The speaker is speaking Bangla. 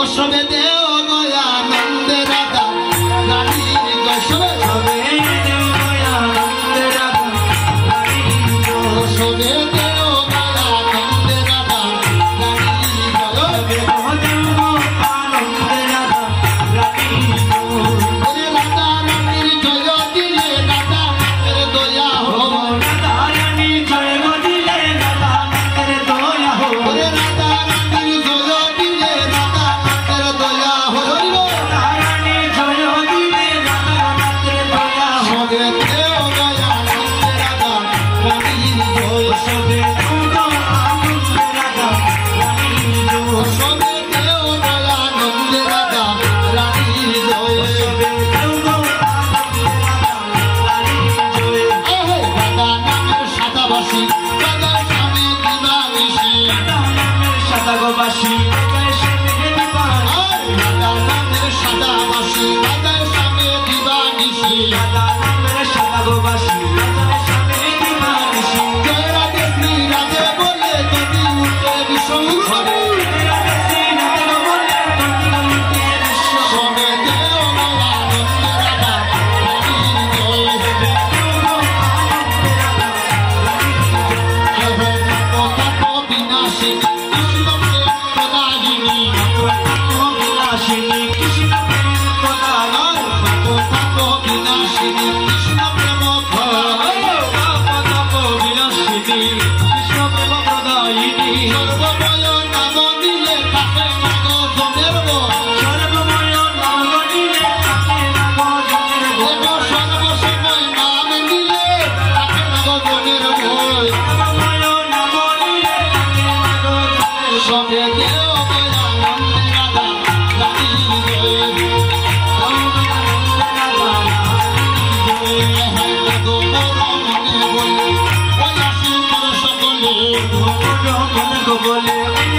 সবে দেও গয়া নন্দে রাধা রানীর জয় সবে সবে দেও গয়া নন্দে রাধা রানীর জয় সবে দেও গয়া নন্দে রাধা রানীর জয় দেও নন্দে রাধা রানীর জয় ওরে রাধা রানীর জয় দিলে রাধা নামের দয়া হো রাধা রানীর জয় দিলে রাধা নামের দয়া হো ওরে রাধা রানীর জয় দিলে রাধা নামের দয়া হো রাধা রানীর জয় দিলে রাধা নামের দয়া সবে দেও গয়া নন্দে রাধা রানীর জয় সবে দেও নন্দে রাধা রানীর জয় সবে দেও গয়া নন্দে রাধা রানীর জয় সবে দেও রাধা নামের সাদাবাসী রাধার স্বামী দিবানিশি রাধা নামের সাদাবাসী রাধার স্বামী দিবানিশি রাধা নামের সাদাবাসী রাধার স্বামী দিবানিশি রাধা নামের সাদাবাসী রাধার স্বামী দিবানিশি জয় রাধে শ্রী রাধে বলে যদি উঠে বিশ্ব ঘরে রাধে শ্রী রাধে বলে যদি উঠে বিশ্ব সবে দেও গয়া নন্দে রাধা রানীর জয় সবে দেও নন্দে রাধা রানীর জয় তাপো বিনাশিনী কৃষ্ণ প্রেম প্রদায়িনী তাপো বিনাশিনী কৃষ্ণ প্রেম প্রদায়িনী তাপো বিনাশিনী কৃষ্ণ প্রেম প্রদায়িনী তাপো বিনাশিনী কৃষ্ণ প্রেম প্রদায়িনী সর্বময় নাম নিলে তাকে নাগ জমের সর্বময় নাম নিলে তাকে নাগ জমের সর্বসময় নাম নিলে তাকে নাগ জমের সর্বময় নাম নিলে তাকে নাগ জমের সবে দেও গয়া নন্দে রাধা রানীর জয় নন্দে রাধা রানীর জয় হয় নাগ মোর মনে বলে ওই আসি মোর সকলে মোর মনে বলে